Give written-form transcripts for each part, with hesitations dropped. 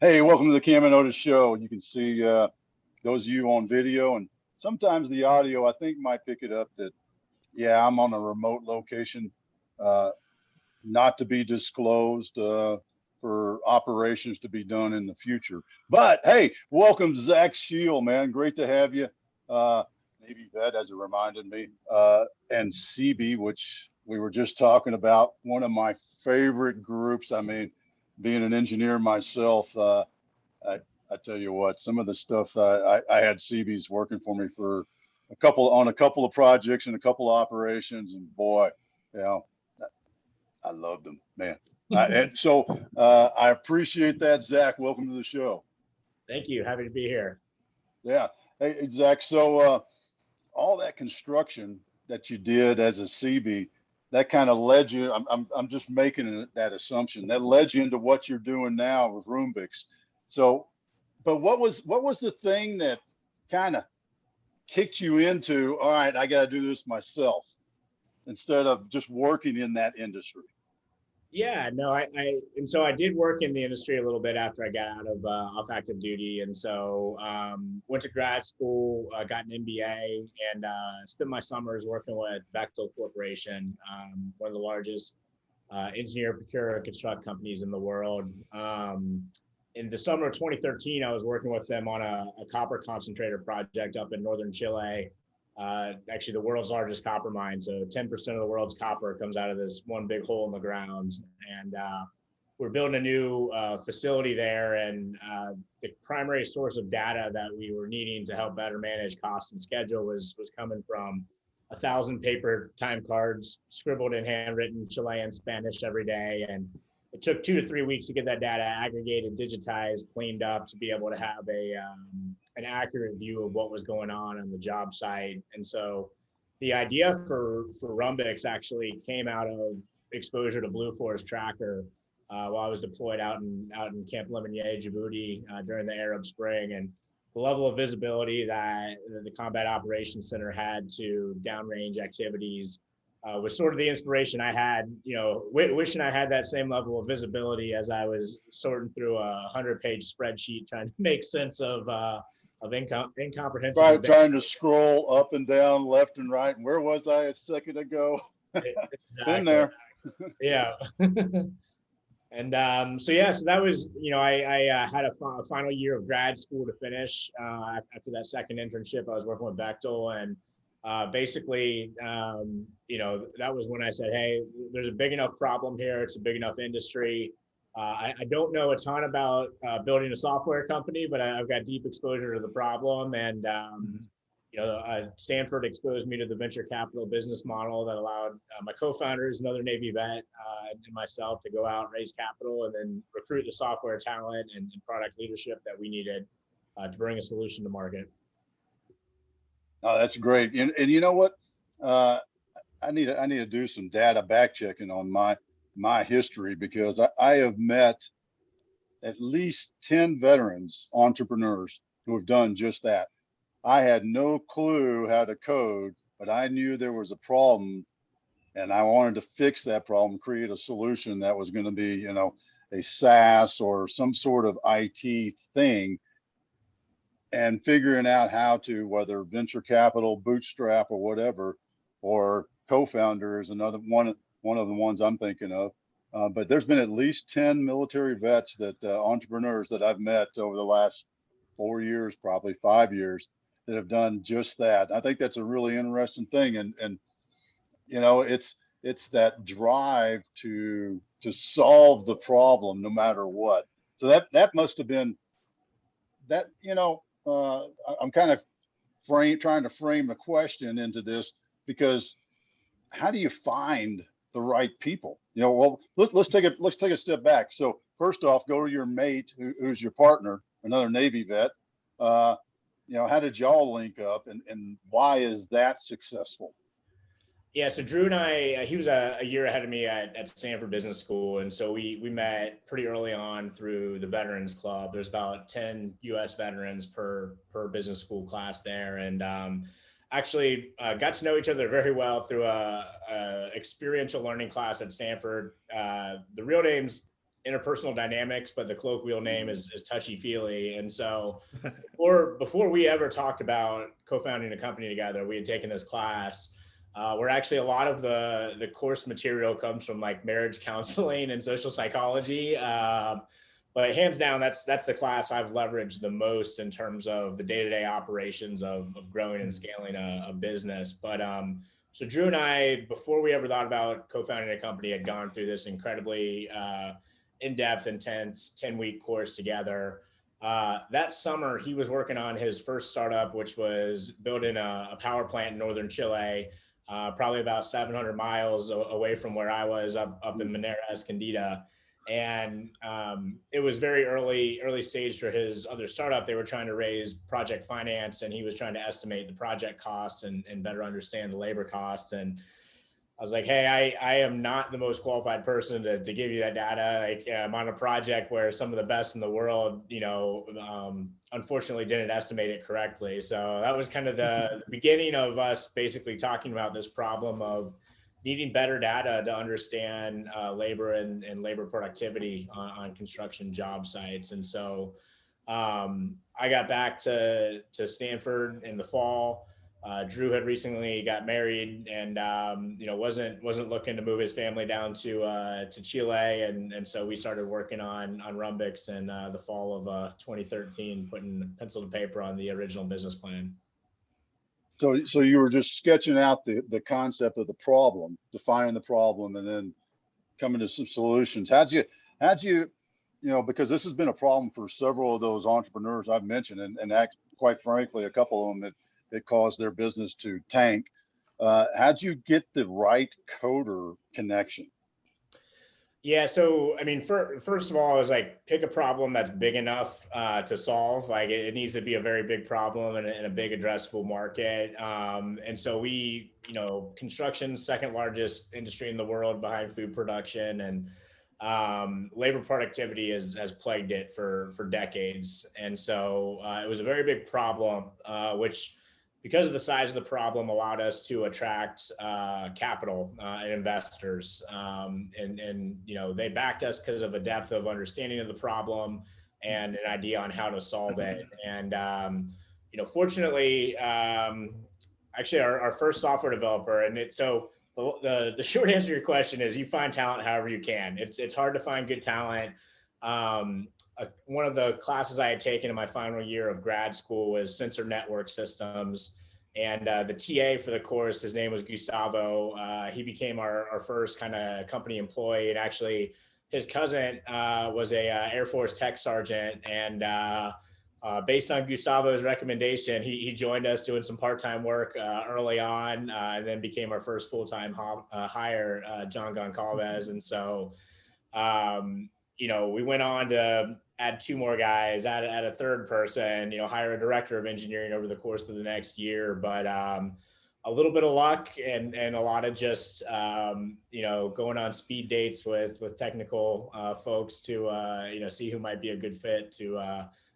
Hey, welcome to the Cam and Otis show. You can see those of you on video, and sometimes the audio, I think, might pick it up that, yeah, I'm on a remote location, not to be disclosed for operations to be done in the future. But hey, welcome, Zach Scheel, man. Great to have you. Navy vet, as it reminded me, and CB, which we were just talking about, one of my favorite groups. I mean, being an engineer myself, I tell you what, some of the stuff I had CBs working for me for a couple of projects and a couple of operations, and boy, you know, I loved them, man. And so I appreciate that, Zach. Welcome to the show. Thank you. Happy to be here. Yeah. Hey, Zach. So all that construction that you did as a CB, that kind of led you. I'm just making that assumption that led you into what you're doing now with Rubix. So, but what was the thing that kind of kicked you into, all right, I got to do this myself instead of just working in that industry? Yeah, no, and so I did work in the industry a little bit after I got out of off active duty, and so went to grad school, got an MBA, and spent my summers working with Bechtel Corporation, one of the largest engineer, procure, and construct companies in the world. In the summer of 2013, I was working with them on a copper concentrator project up in northern Chile. Actually the world's largest copper mine. So 10% of the world's copper comes out of this one big hole in the ground. And we're building a new facility there. And the primary source of data that we were needing to help better manage cost and schedule was coming from 1,000 paper time cards scribbled in handwritten Chilean Spanish every day. And it took 2 to 3 weeks to get that data aggregated, digitized, cleaned up to be able to have an accurate view of what was going on the job site. And so the idea for Rubix actually came out of exposure to Blue Force Tracker while I was deployed out in Camp Lemonnier, Djibouti during the Arab Spring. And the level of visibility that the Combat Operations Center had to downrange activities was sort of the inspiration I had, wishing I had that same level of visibility as I was sorting through a 100-page spreadsheet trying to make sense of incomprehensible. Right, trying to scroll up and down, left and right. And where was I a second ago? Exactly. Been there. Yeah. And so that was, I had a final year of grad school to finish. After that second internship, I was working with Bechtel, and basically, that was when I said, hey, there's a big enough problem here. It's a big enough industry. I don't know a ton about building a software company, but I've got deep exposure to the problem. And, Stanford exposed me to the venture capital business model that allowed my co-founders, another Navy vet, and myself to go out, raise capital, and then recruit the software talent and product leadership that we needed to bring a solution to market. Oh, that's great. And you know what? I need to do some data back checking on my history, because I have met at least 10 veterans entrepreneurs who have done just that. I had no clue how to code, but I knew there was a problem and I wanted to fix that problem, create a solution that was going to be, a SaaS or some sort of IT thing, and figuring out how to, whether venture capital, bootstrap, or whatever, or co-founder is another one of the ones I'm thinking of. But there's been at least 10 military vets entrepreneurs that I've met over the last 4 years, probably 5 years, that have done just that. I think that's a really interesting thing. And it's that drive to solve the problem no matter what. So that must have been that, I'm kind of trying to frame a question into this, because how do you find the right people? Well, let's take a step back. So first off, go to your mate who's your partner, another Navy vet. How did y'all link up, and why is that successful? Yeah, so Drew and I, he was a year ahead of me at Stanford Business School. And so we met pretty early on through the Veterans Club. There's about 10 US veterans per business school class there. And actually got to know each other very well through a experiential learning class at Stanford. The real name's interpersonal dynamics, but the colloquial name is touchy feely. And so before we ever talked about co-founding a company together, we had taken this class where actually a lot of the course material comes from like marriage counseling and social psychology. But hands down, that's the class I've leveraged the most in terms of the day-to-day operations of growing and scaling a business. But so Drew and I, before we ever thought about co-founding a company, had gone through this incredibly in-depth, intense 10-week course together. That summer, he was working on his first startup, which was building a power plant in northern Chile, probably about 700 miles away from where I was, up in Minera Escondida. And it was very early stage for his other startup. They were trying to raise project finance, and he was trying to estimate the project cost and better understand the labor cost. And I was like, hey, I am not the most qualified person to give you that data. Like, I'm on a project where some of the best in the world, unfortunately didn't estimate it correctly. So that was kind of the beginning of us basically talking about this problem of needing better data to understand labor and labor productivity on construction job sites. And so I got back to Stanford in the fall. Drew had recently got married, and wasn't looking to move his family down to Chile, and so we started working on Rubix in the fall of 2013, putting pencil to paper on the original business plan. So you were just sketching out the concept of the problem, defining the problem, and then coming to some solutions. How'd you, because this has been a problem for several of those entrepreneurs I've mentioned, and quite frankly, a couple of them that caused their business to tank. How'd you get the right coder connection? Yeah, so I mean, first of all, I was like, pick a problem that's big enough to solve. Like, it needs to be a very big problem and a big addressable market. And so construction's second largest industry in the world behind food production, and labor productivity has plagued it for decades. And so it was a very big problem, which, because of the size of the problem, allowed us to attract capital and investors. And they backed us because of a depth of understanding of the problem and an idea on how to solve it. And fortunately, actually, our first software developer, so the short answer to your question is, you find talent however you can. It's hard to find good talent. One of the classes I had taken in my final year of grad school was sensor network systems. And the TA for the course, his name was Gustavo. He became our first kind of company employee. And actually, his cousin was a Air Force tech sergeant. And based on Gustavo's recommendation, he joined us doing some part-time work early on, and then became our first full-time hire, John Goncalves. And so we went on to add two more guys, add a third person, hire a director of engineering over the course of the next year. But a little bit of luck and a lot of just, going on speed dates with technical folks to, see who might be a good fit to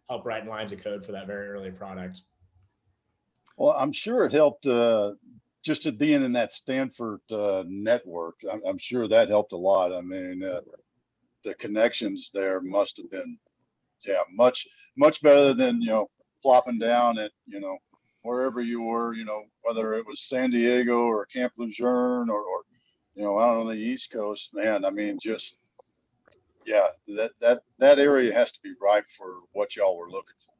help write lines of code for that very early product. Well, I'm sure it helped just to being in that Stanford network. I'm sure that helped a lot. I mean, the connections there must have been, much better than, plopping down at, wherever you were, whether it was San Diego or Camp Lejeune or out on the East Coast, man. I mean, just, that area has to be ripe for what y'all were looking for.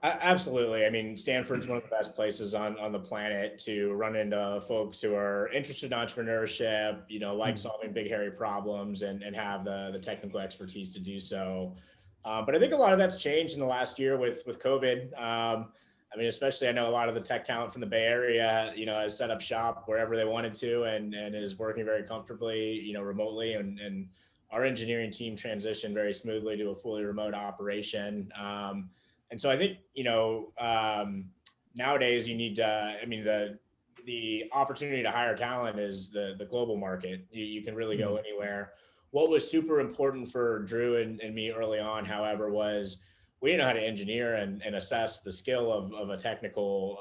Absolutely. I mean, Stanford's one of the best places on the planet to run into folks who are interested in entrepreneurship, like solving big, hairy problems and have the technical expertise to do so. But I think a lot of that's changed in the last year with COVID. I mean, especially, I know a lot of the tech talent from the Bay Area, has set up shop wherever they wanted to and is working very comfortably, remotely. And our engineering team transitioned very smoothly to a fully remote operation. And so I think, nowadays you need to, the opportunity to hire talent is the global market. You can really go anywhere. What was super important for Drew and me early on, however, was we didn't know how to engineer and assess the skill of a technical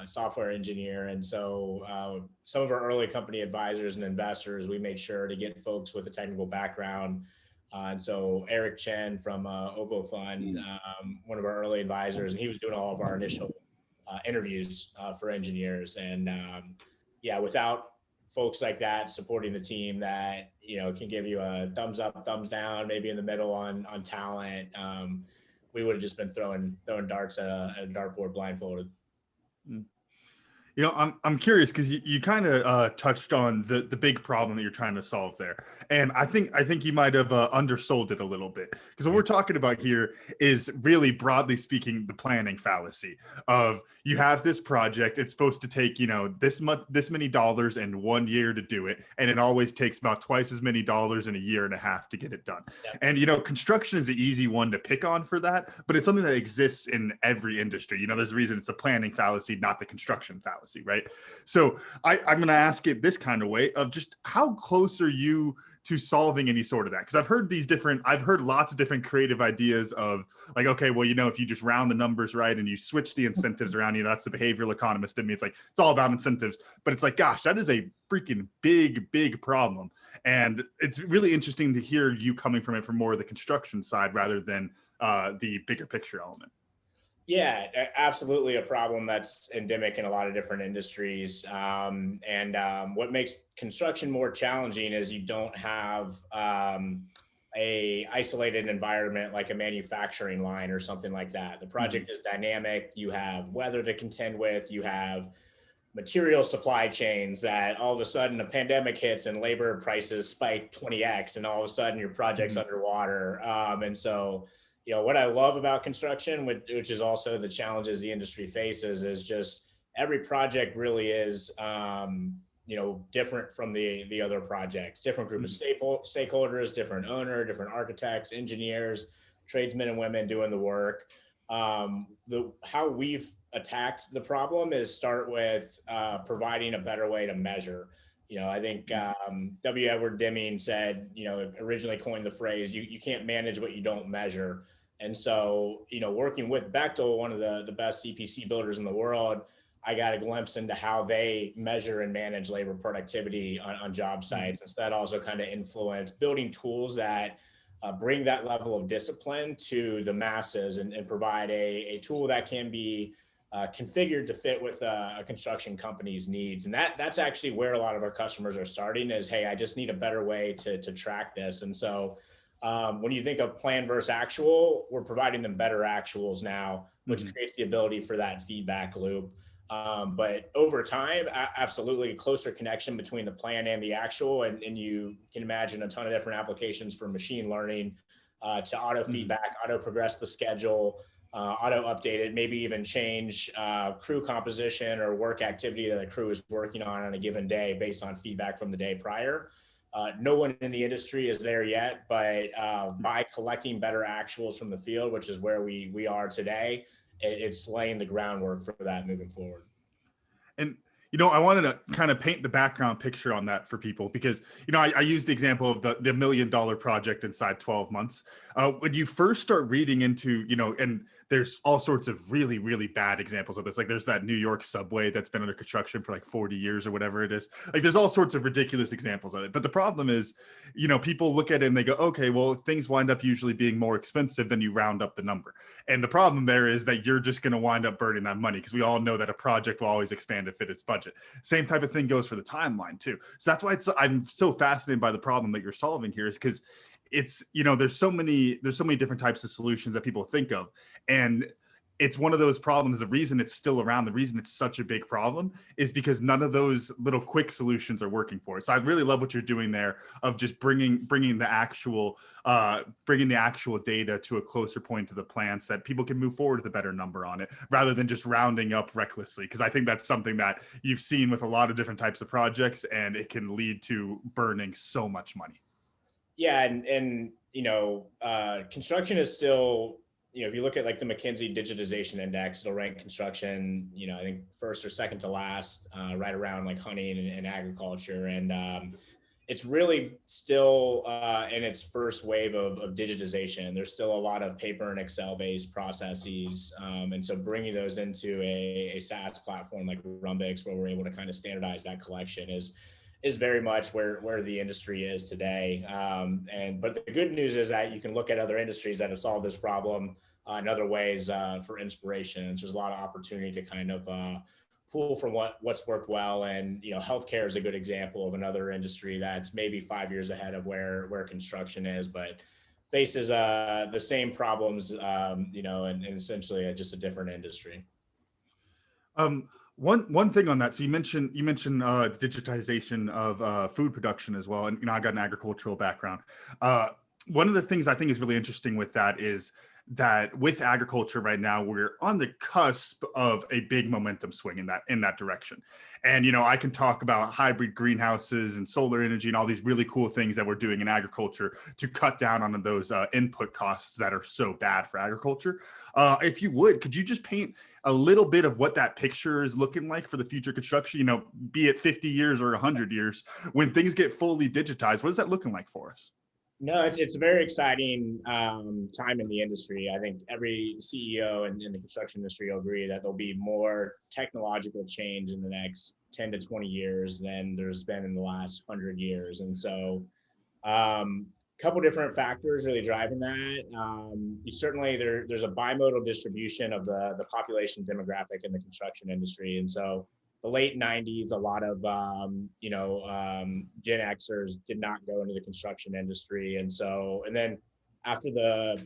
software engineer. And so some of our early company advisors and investors, we made sure to get folks with a technical background And so Eric Chen from OVO Fund, one of our early advisors, and he was doing all of our initial interviews for engineers. And yeah, without folks like that supporting the team that, can give you a thumbs up, thumbs down, maybe in the middle on talent, we would have just been throwing darts at a dartboard blindfolded. I'm curious because you kind of touched on the big problem that you're trying to solve there, and I think you might have undersold it a little bit, because what we're talking about here is really broadly speaking the planning fallacy of you have this project, it's supposed to take this many dollars and 1 year to do it, and it always takes about twice as many dollars in a year and a half to get it done. Yep. And construction is the easy one to pick on for that, but it's something that exists in every industry. There's a reason it's a planning fallacy, not the construction fallacy. Right. So I'm going to ask it this kind of way of just how close are you to solving any sort of that? Because I've heard lots of different creative ideas of like, okay, well, if you just round the numbers right and you switch the incentives around, that's the behavioral economist in me. It's all about incentives, but it's like, gosh, that is a freaking big problem. And it's really interesting to hear you coming from it from more of the construction side rather than the bigger picture element. Yeah, absolutely a problem that's endemic in a lot of different industries. What makes construction more challenging is you don't have a isolated environment like a manufacturing line or something like that. The project is dynamic. You have weather to contend with. You have material supply chains that all of a sudden a pandemic hits and labor prices spike 20x, and all of a sudden your project's underwater. What I love about construction, which is also the challenges the industry faces, is just every project really is, different from the other projects, different group of stakeholders, different owner, different architects, engineers, tradesmen and women doing the work. How we've attacked the problem is start with providing a better way to measure. I think W. Edward Deming said, originally coined the phrase, you can't manage what you don't measure. And so, working with Bechtel, one of the best EPC builders in the world, I got a glimpse into how they measure and manage labor productivity on job sites. And so that also kind of influenced building tools that bring that level of discipline to the masses and provide a tool that can be configured to fit with a construction company's needs. And that's actually where a lot of our customers are starting is, hey, I just need a better way to track this. And so when you think of plan versus actual, we're providing them better actuals now, which creates the ability for that feedback loop. But over time, absolutely a closer connection between the plan and the actual. And you can imagine a ton of different applications for machine learning to auto feedback, auto progress the schedule, auto update it, maybe even change crew composition or work activity that a crew is working on a given day based on feedback from the day prior. No one in the industry is there yet, but by collecting better actuals from the field, which is where we are today, it's laying the groundwork for that moving forward. And I wanted to kind of paint the background picture on that for people because, I used the example of the $1 million project inside 12 months. When you first start reading into, and there's all sorts of really, really bad examples of this. Like there's that New York subway that's been under construction for like 40 years or whatever it is. Like there's all sorts of ridiculous examples of it. But the problem is, people look at it and they go, okay, well, things wind up usually being more expensive than you round up the number. And the problem there is that you're just going to wind up burning that money because we all know that a project will always expand to fit its budget. Same type of thing goes for the timeline too. So that's why I'm so fascinated by the problem that you're solving here is because it's, there's so many different types of solutions that people think of. And it's one of those problems. The reason it's still around, the reason it's such a big problem is because none of those little quick solutions are working for it. So I really love what you're doing there of just bringing the actual data to a closer point to the plants that people can move forward with a better number on it rather than just rounding up recklessly. Because I think that's something that you've seen with a lot of different types of projects and it can lead to burning so much money. Yeah. And construction is still, if you look at like the McKinsey digitization index, it'll rank construction, I think first or second to last, right around like hunting and agriculture. And it's really still in its first wave of digitization. There's still a lot of paper and Excel-based processes. And so bringing those into a SaaS platform like Rubix, where we're able to kind of standardize that collection is is very much where the industry is today. But the good news is that you can look at other industries that have solved this problem in other ways for inspiration. And there's a lot of opportunity to kind of pull from what's worked well. And, healthcare is a good example of another industry that's maybe 5 years ahead of where construction is, but faces the same problems, and essentially just a different industry. One thing on that. So you mentioned digitization of food production as well, and I got an agricultural background. One of the things I think is really interesting with that is that with agriculture right now, we're on the cusp of a big momentum swing in that direction. And I can talk about hybrid greenhouses and solar energy and all these really cool things that we're doing in agriculture to cut down on those input costs that are so bad for agriculture. If you would, could you just paint a little bit of what that picture is looking like for the future construction, be it 50 years or 100 years, when things get fully digitized? What is that looking like for us? No, it's a very exciting time in the industry. I think every CEO in the construction industry will agree that there'll be more technological change in the next 10 to 20 years than there's been in the last 100 years. And so a couple different factors really driving that. Certainly there's a bimodal distribution of the population demographic in the construction industry. And so the late 90s, a lot of Gen Xers did not go into the construction industry. And then after the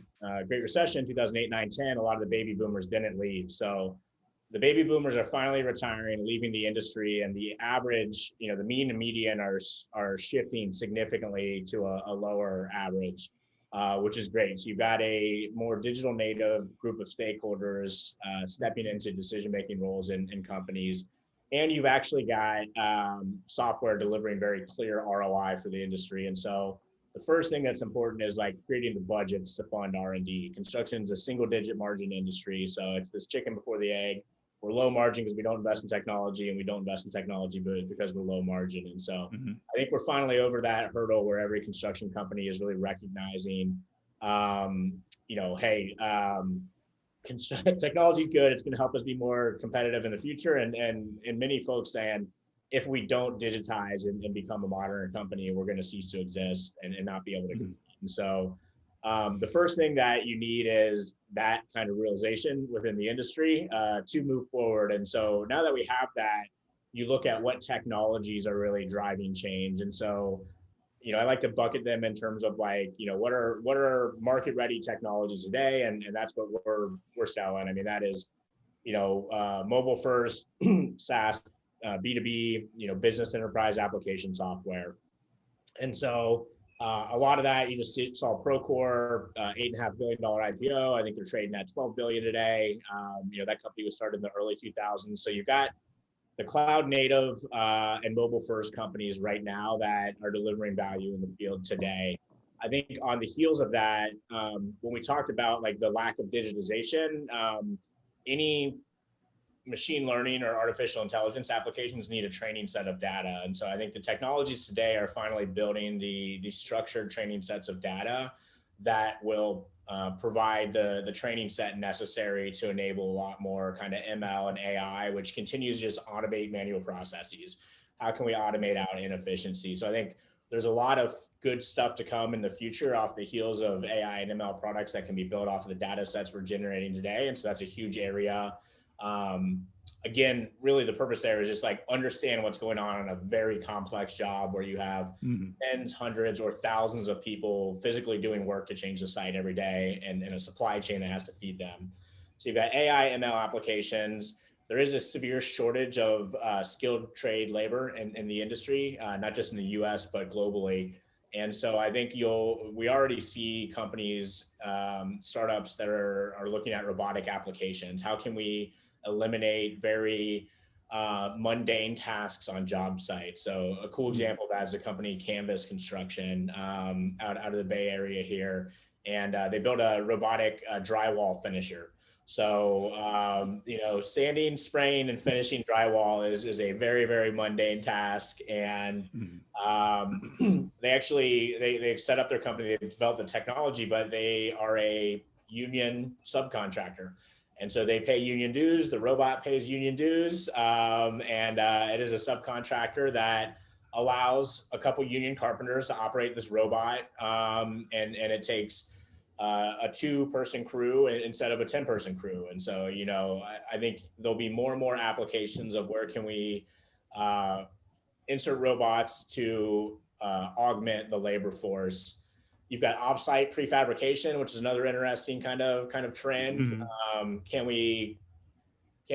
Great Recession, 2008, 9, 10, a lot of the baby boomers didn't leave. So the baby boomers are finally retiring, leaving the industry, and the average, the mean and median are shifting significantly to a lower average, which is great. So you've got a more digital native group of stakeholders stepping into decision-making roles in companies. And you've actually got software delivering very clear ROI for the industry. And so the first thing that's important is like creating the budgets to fund R&D. Construction is a single-digit margin industry. So it's this chicken before the egg. We're low margin because we don't invest in technology, and we don't invest in technology because we're low margin. And so I think we're finally over that hurdle where every construction company is really recognizing, hey, technology is good. It's going to help us be more competitive in the future. And many folks saying, if we don't digitize and become a modern company, we're going to cease to exist and not be able to compete. And so the first thing that you need is that kind of realization within the industry to move forward. And so now that we have that, you look at what technologies are really driving change. And so I like to bucket them in terms of like, what are market ready technologies today? And that's what we're selling. I mean, that is, mobile first, SaaS, B2B, business enterprise application software. And so a lot of that, you just saw Procore, $8.5 billion IPO. I think they're trading at 12 billion today. That company was started in the early 2000s. So you've got the cloud native and mobile first companies right now that are delivering value in the field today. I think on the heels of that, when we talked about like the lack of digitization, any machine learning or artificial intelligence applications need a training set of data. And so I think the technologies today are finally building the structured training sets of data that will provide the training set necessary to enable a lot more kind of ML and AI, which continues to just automate manual processes. How can we automate out inefficiency? So I think there's a lot of good stuff to come in the future off the heels of AI and ML products that can be built off of the data sets we're generating today. And so that's a huge area. Again, really the purpose there is just like understand what's going on in a very complex job where you have tens, hundreds, or thousands of people physically doing work to change the site every day and a supply chain that has to feed them. So you've got AI, ML applications. There is a severe shortage of skilled trade labor in the industry, not just in the US, but globally. And so I think we already see companies, startups that are looking at robotic applications. How can we eliminate very mundane tasks on job sites? So a cool example of that is a company, Canvas Construction, out of the Bay Area here. And they built a robotic drywall finisher. So, sanding, spraying, and finishing drywall is a very, very mundane task. And they've set up their company, they've developed the technology, but they are a union subcontractor. And so they pay union dues, the robot pays union dues, and it is a subcontractor that allows a couple union carpenters to operate this robot, and it takes a 2-person crew instead of a 10-person crew. And so, I think there'll be more and more applications of where can we insert robots to augment the labor force. You've got offsite prefabrication, which is another interesting kind of trend. Mhm. Can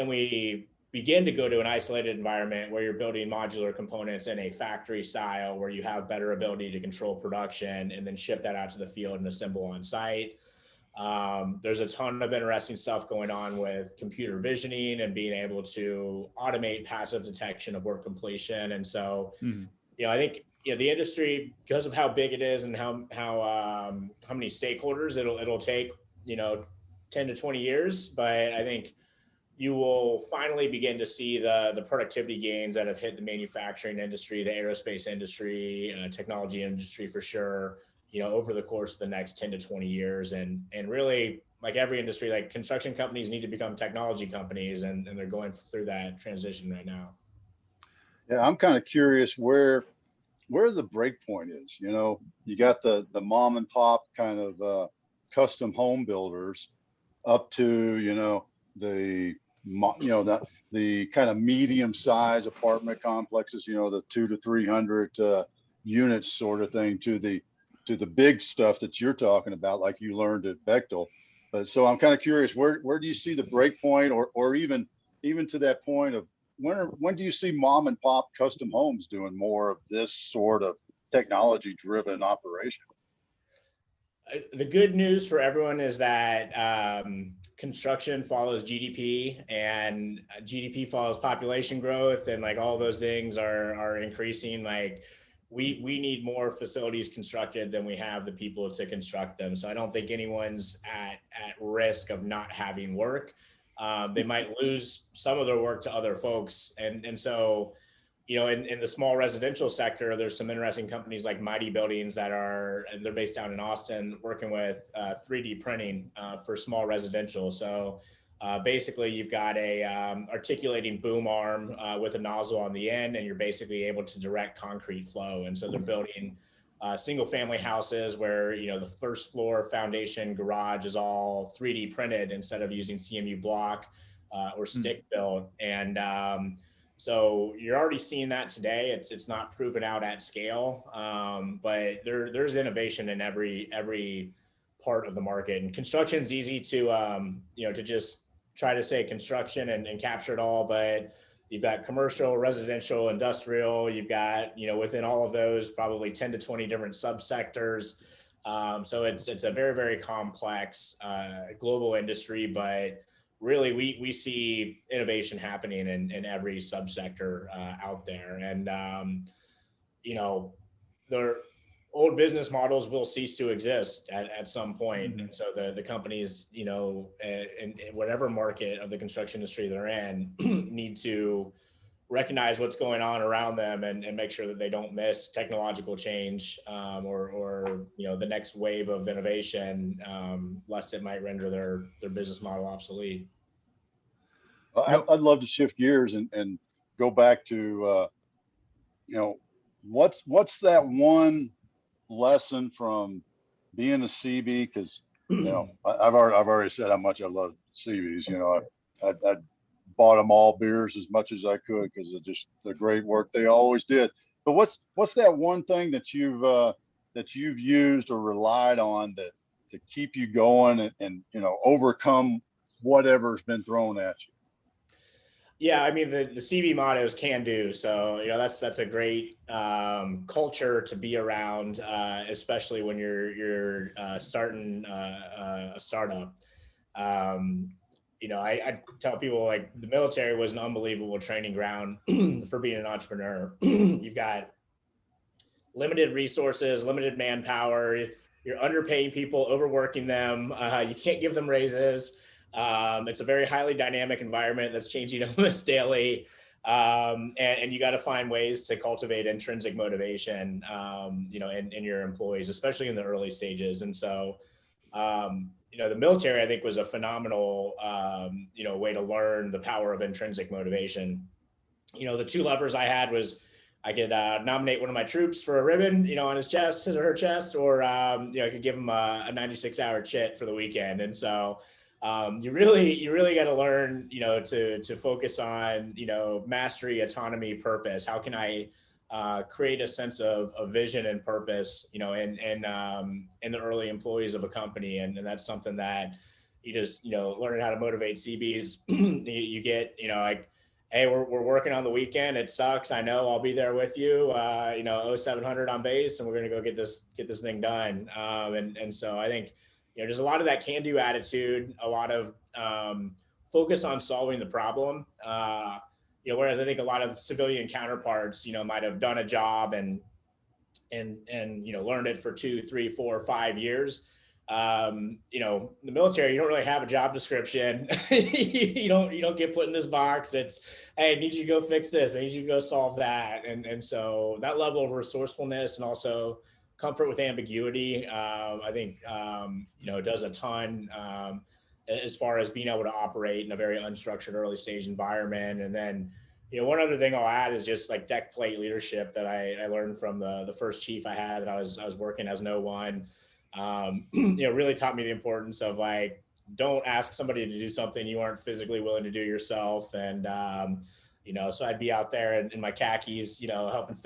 we begin to go to an isolated environment where you're building modular components in a factory style, where you have better ability to control production and then ship that out to the field and assemble on site? There's a ton of interesting stuff going on with computer visioning and being able to automate passive detection of work completion. And so, Mhm. I think, the industry, because of how big it is and how many stakeholders it'll take, 10 to 20 years. But I think you will finally begin to see the productivity gains that have hit the manufacturing industry, the aerospace industry, technology industry for sure, over the course of the next 10 to 20 years. And really, like every industry, like construction companies need to become technology companies, and they're going through that transition right now. Yeah, I'm kind of curious where the break point is. You got the mom and pop kind of custom home builders up to the kind of medium size apartment complexes, the 200 to 300 units sort of thing, to the big stuff that you're talking about, like you learned at Bechtel. But so I'm kind of curious, where do you see the break point, or even to that point of when do you see mom and pop custom homes doing more of this sort of technology driven operation? The good news for everyone is that construction follows GDP, and GDP follows population growth, and like all those things are increasing. Like we need more facilities constructed than we have the people to construct them. So I don't think anyone's at risk of not having work. They might lose some of their work to other folks, and so, in the small residential sector, there's some interesting companies like Mighty Buildings and they're based down in Austin, working with 3D printing for small residential. So basically, you've got a articulating boom arm with a nozzle on the end, and you're basically able to direct concrete flow. And so they're building single family houses where, the first floor foundation garage is all 3D printed instead of using CMU block or stick built. And so you're already seeing that today. It's not proven out at scale, but there's innovation in every part of the market. And construction's easy to to just try to say construction and capture it all, but you've got commercial, residential, industrial. You've got, within all of those, probably 10 to 20 different subsectors. So it's a very, very complex global industry, but really we see innovation happening in every subsector out there. And the old business models will cease to exist at some point. Mhm. And so the companies, in whatever market of the construction industry they're in, need to recognize what's going on around them and make sure that they don't miss technological change, or the next wave of innovation, lest it might render their business model obsolete. You know, I'd love to shift gears and go back to what's that one lesson from being a CB? Because I've already said how much I love CBs. I bought them all beers as much as I could because of just the great work they always did. But what's that one thing that you've used or relied on to keep you going and overcome whatever's been thrown at you? Yeah, I mean, the CB motto is can do. So, that's a great culture to be around, especially when you're starting a startup. I tell people, like, the military was an unbelievable training ground for being an entrepreneur. You've got limited resources, limited manpower. You're underpaying people, overworking them. You can't give them raises. It's a very highly dynamic environment that's changing almost daily. And you got to find ways to cultivate intrinsic motivation, in your employees, especially in the early stages. And so, the military, I think, was a phenomenal, way to learn the power of intrinsic motivation. The two levers I had was I could nominate one of my troops for a ribbon, on his chest, his or her chest, or I could give him a 96-hour chit for the weekend. And so you really got to learn, to focus on, mastery, autonomy, purpose. How can I create a sense of vision and purpose, in the early employees of a company, and that's something that you just, learning how to motivate CBs. you get, like, hey, we're working on the weekend. It sucks. I know. I'll be there with you. 0700 on base, and we're gonna go get this thing done. And so I think, there's a lot of that can-do attitude, a lot of focus on solving the problem. Whereas I think a lot of civilian counterparts, might have done a job and learned it for 2, 3, 4, 5 years. The military, you don't really have a job description. you don't get put in this box. It's, hey, I need you to go fix this. I need you to go solve that. And so that level of resourcefulness and also comfort with ambiguity, I think, does a ton as far as being able to operate in a very unstructured early stage environment. And then, one other thing I'll add is just like deck plate leadership that I learned from the first chief I had that I was working as no one. Really taught me the importance of, like, don't ask somebody to do something you aren't physically willing to do yourself. And, so I'd be out there in my khakis, helping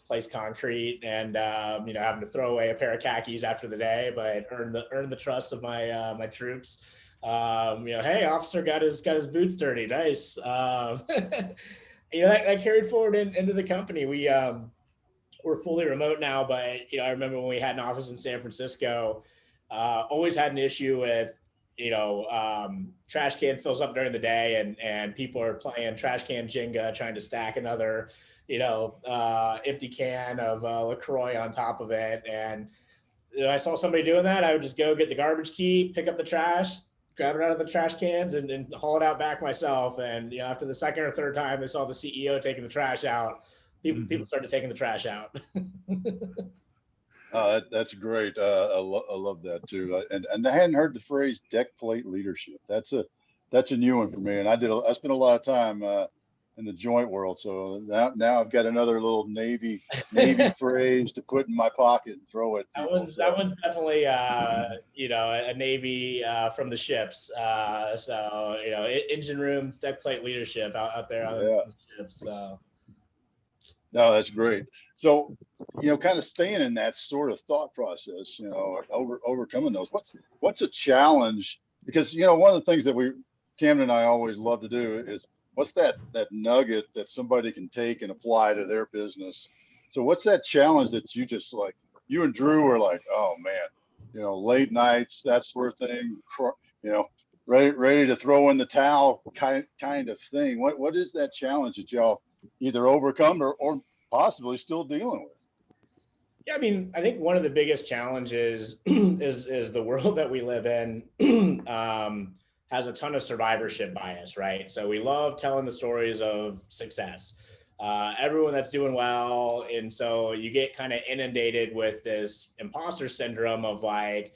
place concrete and, having to throw away a pair of khakis after the day, but earn the trust of my troops. Hey, officer got his boots dirty. Nice. That carried forward into the company. We're fully remote now, but I remember when we had an office in San Francisco, always had an issue with, trash can fills up during the day and people are playing trash can Jenga, trying to stack another, empty can of LaCroix on top of it. And I saw somebody doing that. I would just go get the garbage key, pick up the trash, grab it out of the trash cans and haul it out back myself. And, after the second or third time they saw the CEO taking the trash out, people started taking the trash out. That's great. I love that too. And I hadn't heard the phrase deck plate leadership. That's a new one for me. And I spent a lot of time in the joint world. So now I've got another little Navy phrase to put in my pocket and throw it. That one's definitely a Navy from the ships. Engine rooms, deck plate leadership out there on the ships. So. No, that's great. So, kind of staying in that sort of thought process, overcoming those. What's a challenge? Because, one of the things that Camden and I always love to do is what's that nugget that somebody can take and apply to their business. So what's that challenge that you just like, you and Drew are like, oh man, late nights, that sort of thing, ready to throw in the towel kind of thing. What is that challenge that y'all either overcome or possibly still dealing with? Yeah, I mean, I think one of the biggest challenges is the world that we live in has a ton of survivorship bias, right? So we love telling the stories of success, everyone that's doing well. And so you get kind of inundated with this imposter syndrome of like,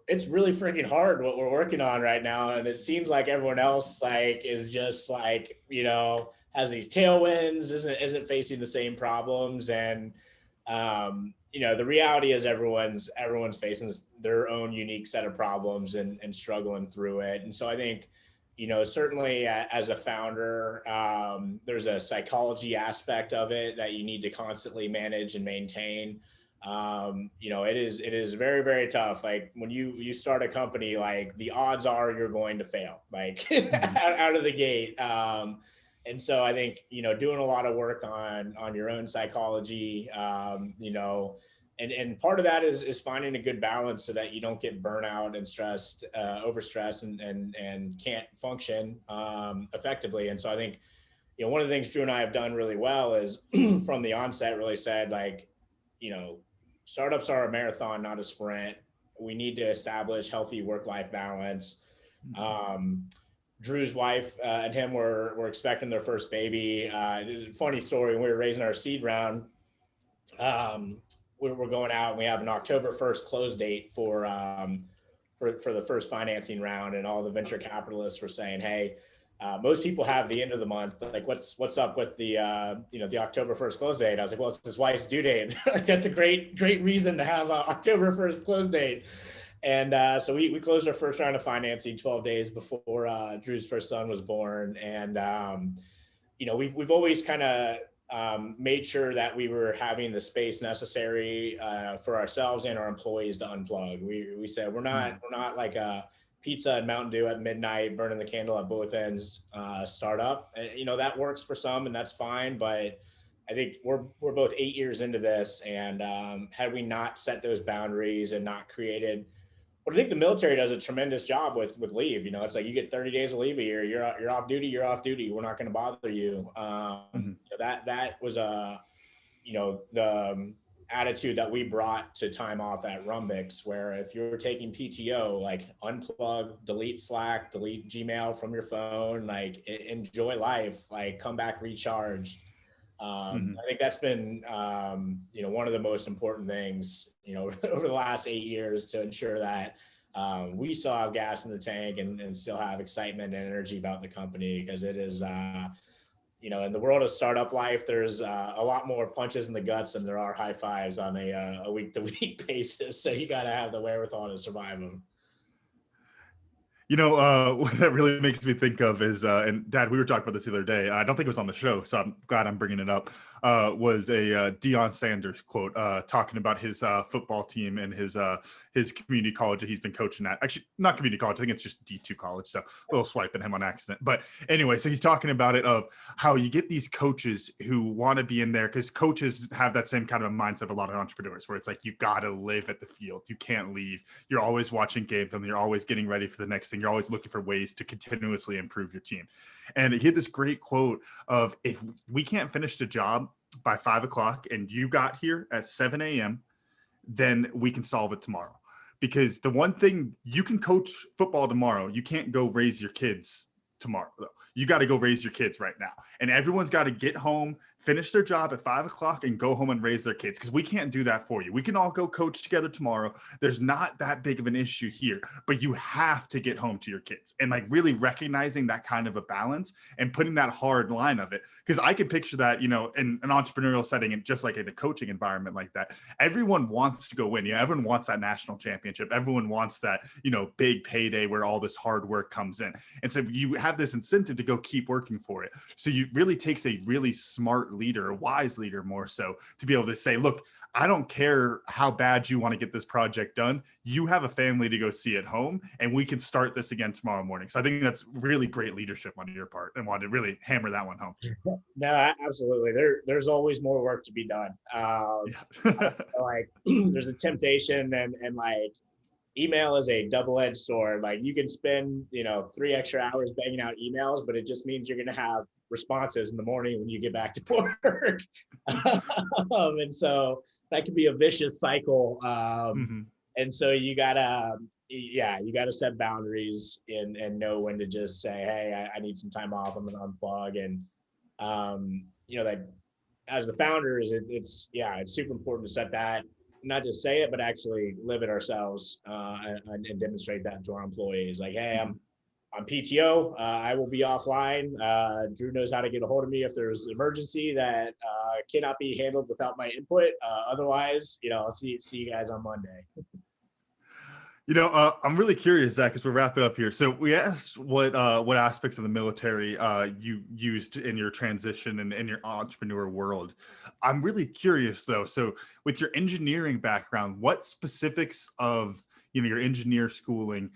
it's really freaking hard what we're working on right now. And it seems like everyone else is just has these tailwinds, isn't facing the same problems. And, the reality is everyone's facing their own unique set of problems and struggling through it. And so I think, certainly as a founder, there's a psychology aspect of it that you need to constantly manage and maintain. It is very, very tough. Like when you start a company, like the odds are you're going to fail, out of the gate. And so I think, doing a lot of work on your own psychology, and part of that is finding a good balance so that you don't get burnout and stressed, overstressed and can't function effectively. And so I think, one of the things Drew and I have done really well is from the onset really said startups are a marathon, not a sprint. We need to establish healthy work-life balance. Drew's wife and him were expecting their first baby. There's a funny story. When we were raising our seed round, we're going out and we have an October 1st close date for the first financing round. And all the venture capitalists were saying, hey, most people have the end of the month, like what's up with the the October 1st close date. I was like, well, it's his wife's due date. That's a great reason to have a October 1st close date. And so we closed our first round of financing 12 days before Drew's first son was born. And we've always kind of made sure that we were having the space necessary for ourselves and our employees to unplug. We said we're not like a pizza and Mountain Dew at midnight, burning the candle at both ends startup. That works for some, and that's fine. But I think we're both 8 years into this, and had we not set those boundaries and not created, but I think the military does a tremendous job with leave. It's like you get 30 days of leave a year. You're off duty. You're off duty. We're not going to bother you. That was the attitude that we brought to time off at Rubix, where if you're taking PTO, like unplug, delete Slack, delete Gmail from your phone, like enjoy life, like come back recharged. I think that's been one of the most important things over the last 8 years to ensure that we still have gas in the tank and still have excitement and energy about the company, because it is in the world of startup life, there's a lot more punches in the guts than there are high fives on a week-to-week basis. So you got to have the wherewithal to survive them. What that really makes me think of is, and Dad, we were talking about this the other day. I don't think it was on the show, so I'm glad I'm bringing it up. Was a Deion Sanders quote talking about his football team and his community college that he's been coaching at. Actually, not community college. I think it's just D2 college. So a little swipe at him on accident. But anyway, so he's talking about it of how you get these coaches who want to be in there, because coaches have that same kind of mindset of a lot of entrepreneurs, where it's like, you got to live at the field. You can't leave. You're always watching game film. You're always getting ready for the next thing. You're always looking for ways to continuously improve your team. And he had this great quote of, if we can't finish the job by 5 o'clock and you got here at 7 a.m., then we can solve it tomorrow. Because the one thing, you can coach football tomorrow, you can't go raise your kids tomorrow, though. You got to go raise your kids right now. And everyone's got to get home, finish their job at 5 o'clock and go home and raise their kids, because we can't do that for you. We can all go coach together tomorrow. There's not that big of an issue here, but you have to get home to your kids. And like really recognizing that kind of a balance and putting that hard line of it. Because I can picture that, in an entrepreneurial setting, and just like in a coaching environment like that, everyone wants to go win. Everyone wants that national championship. Everyone wants that, big payday where all this hard work comes in. And so you have this incentive to go keep working for it. So it really takes a really smart leader, a wise leader more so, to be able to say, look, I don't care how bad you want to get this project done. You have a family to go see at home, and we can start this again tomorrow morning. So I think that's really great leadership on your part, and wanted to really hammer that one home. No, absolutely. There's always more work to be done. Like there's a temptation, and like email is a double-edged sword. Like you can spend 3 extra hours banging out emails, but it just means you're going to have responses in the morning when you get back to work. And so that could be a vicious cycle. And so you gotta set boundaries and know when to just say, hey, I need some time off. I'm gonna unplug. And that as the founders, it's super important to set that, not just say it, but actually live it ourselves and demonstrate that to our employees. Like, hey, I'm PTO. I will be offline. Drew knows how to get a hold of me if there's an emergency that cannot be handled without my input. Otherwise, I'll see you guys on Monday. I'm really curious, Zach, as we're wrapping up here. So we asked what aspects of the military you used in your transition and in your entrepreneur world. I'm really curious, though. So with your engineering background, what specifics of your engineer schooling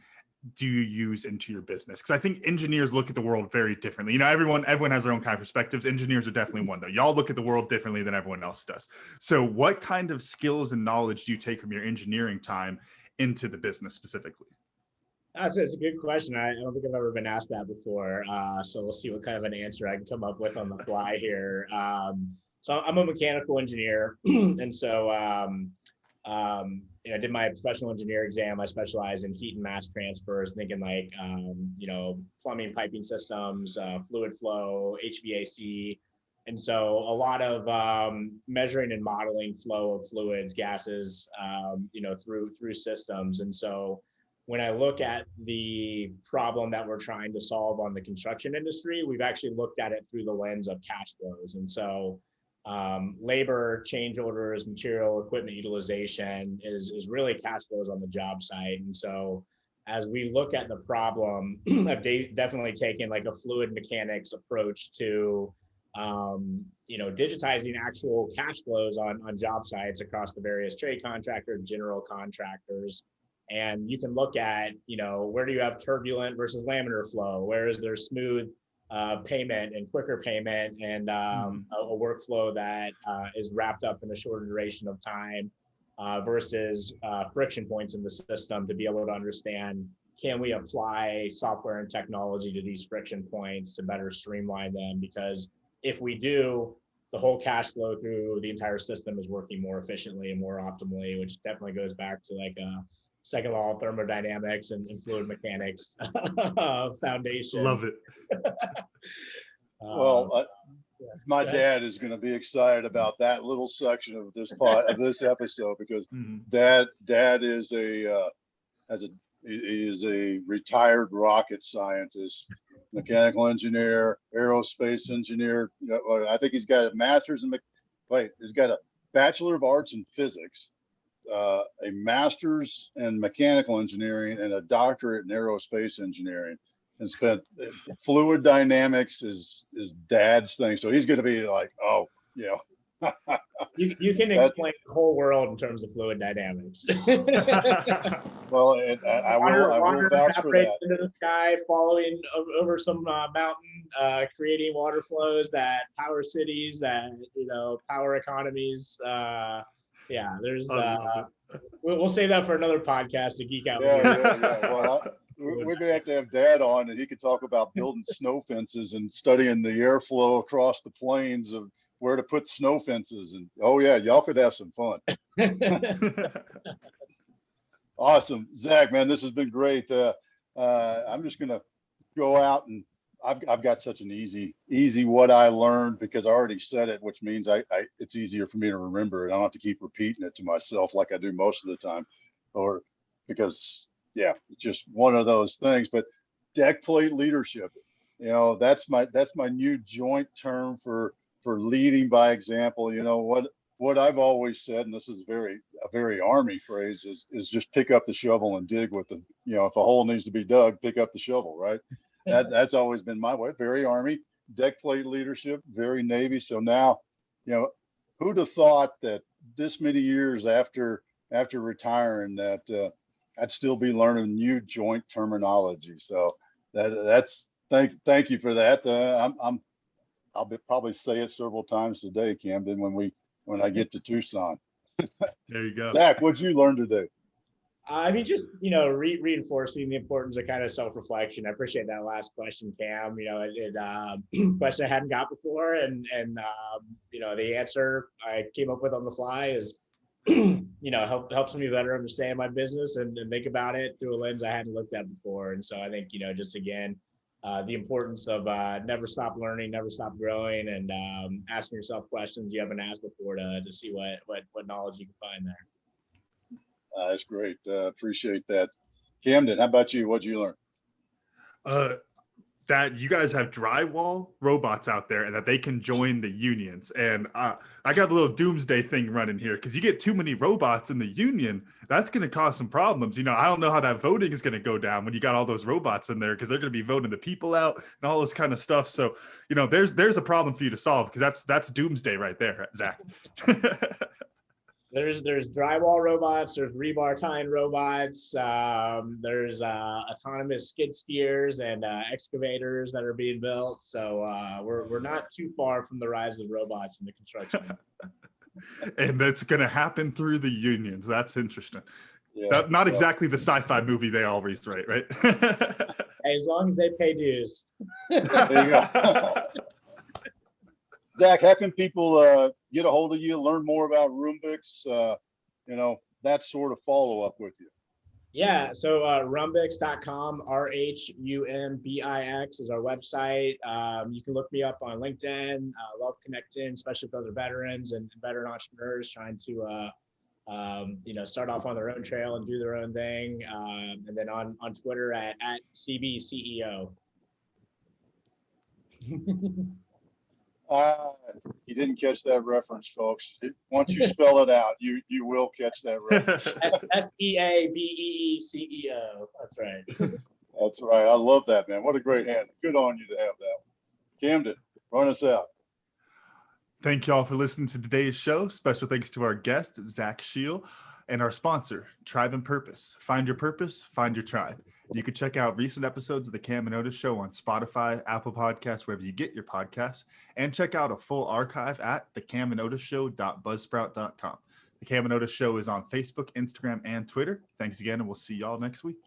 do you use into your business? Because I think engineers look at the world very differently. Everyone has their own kind of perspectives. Engineers are definitely one, though. Y'all look at the world differently than everyone else does. So what kind of skills and knowledge do you take from your engineering time into the business specifically? It's a good question. I don't think I've ever been asked that before. So we'll see what kind of an answer I can come up with on the fly here. So I'm a mechanical engineer. And so I did my professional engineer exam. I specialize in heat and mass transfers, thinking like, plumbing, piping systems, fluid flow, HVAC. And so a lot of measuring and modeling flow of fluids, gases, through systems. And so when I look at the problem that we're trying to solve on the construction industry, we've actually looked at it through the lens of cash flows. And so labor, change orders, material, equipment utilization is really cash flows on the job site. And so as we look at the problem, I've definitely taken like a fluid mechanics approach to digitizing actual cash flows on job sites across the various trade contractors, general contractors. And you can look at, where do you have turbulent versus laminar flow? Where is there smooth payment and quicker payment and a workflow that is wrapped up in a shorter duration of time versus friction points in the system to be able to understand, can we apply software and technology to these friction points to better streamline them? Because if we do, the whole cash flow through the entire system is working more efficiently and more optimally, which definitely goes back to like a second law of thermodynamics and fluid mechanics foundation. Love it. Well, my dad is going to be excited about that little section of this episode because dad is a retired rocket scientist, mechanical engineer, aerospace engineer. I think he's got a master's in he's got a Bachelor of Arts in physics, a master's in mechanical engineering, and a doctorate in aerospace engineering, and spent fluid dynamics is dad's thing. So he's going to be like, oh, yeah. You can explain the whole world in terms of fluid dynamics. Well, I will vouch for that. Into the sky, following over some mountain, creating water flows that power cities, that power economies. There's. We'll save that for another podcast to geek out. Yeah. Well, we may have to have Dad on, and he could talk about building snow fences and studying the airflow across the plains of where to put snow fences. And oh yeah, y'all could have some fun. Awesome. Zach, man, this has been great. I'm just going to go out, and I've got such an easy what I learned, because I already said it, which means it's easier for me to remember it. I don't have to keep repeating it to myself like I do most of the time, or because it's just one of those things. But deck plate leadership, that's my new joint term for leading by example. What I've always said, and this is a very Army phrase, is just pick up the shovel and dig with the, if a hole needs to be dug, pick up the shovel, right? That's always been my way. Very Army. Deck plate leadership, very Navy. So now, who'd have thought that this many years after retiring that I'd still be learning new joint terminology. So thank you for that. I'll probably say it several times today, Camden, when I get to Tucson. There you go. Zach, what'd you learn today? Just, reinforcing the importance of kind of self-reflection. I appreciate that last question, Cam. Question I hadn't got before. And the answer I came up with on the fly is, helps me better understand my business and think about it through a lens I hadn't looked at before. And so I think, just again, the importance of never stop learning, never stop growing, and asking yourself questions you haven't asked before to see what knowledge you can find there. That's great. Appreciate that. Camden, how about you? What'd you learn? That you guys have drywall robots out there and that they can join the unions. And I got a little doomsday thing running here, because you get too many robots in the union, that's going to cause some problems. I don't know how that voting is going to go down when you got all those robots in there, because they're going to be voting the people out and all this kind of stuff. So, there's a problem for you to solve, because that's doomsday right there, Zach. There's drywall robots, there's rebar tying robots, there's autonomous skid steers and excavators that are being built. So we're not too far from the rise of robots in the construction. And that's going to happen through the unions. That's interesting. Yeah, not exactly the sci-fi movie they always write, right? As long as they pay dues. There you go. Zach, how can people get a hold of you, learn more about Rubix, that sort of follow up with you? Yeah, so Rubix.com, RHUMBIX is our website. You can look me up on LinkedIn. Love connecting, especially with other veterans and veteran entrepreneurs trying to start off on their own trail and do their own thing. And then on Twitter at CBCEO. You didn't catch that reference, folks. Once you spell it out, you will catch that reference. SEABEECEO. That's right. That's right. I love that, man. What a great hand. Good on you to have that one. Camden, run us out. Thank y'all for listening to today's show. Special thanks to our guest, Zach Scheel, and our sponsor, Tribe and Purpose. Find your purpose, find your tribe. You can check out recent episodes of The Cam and Otis Show on Spotify, Apple Podcasts, wherever you get your podcasts, and check out a full archive at thecamandotusshow.buzzsprout.com. The Cam and Otis Show is on Facebook, Instagram, and Twitter. Thanks again, and we'll see y'all next week.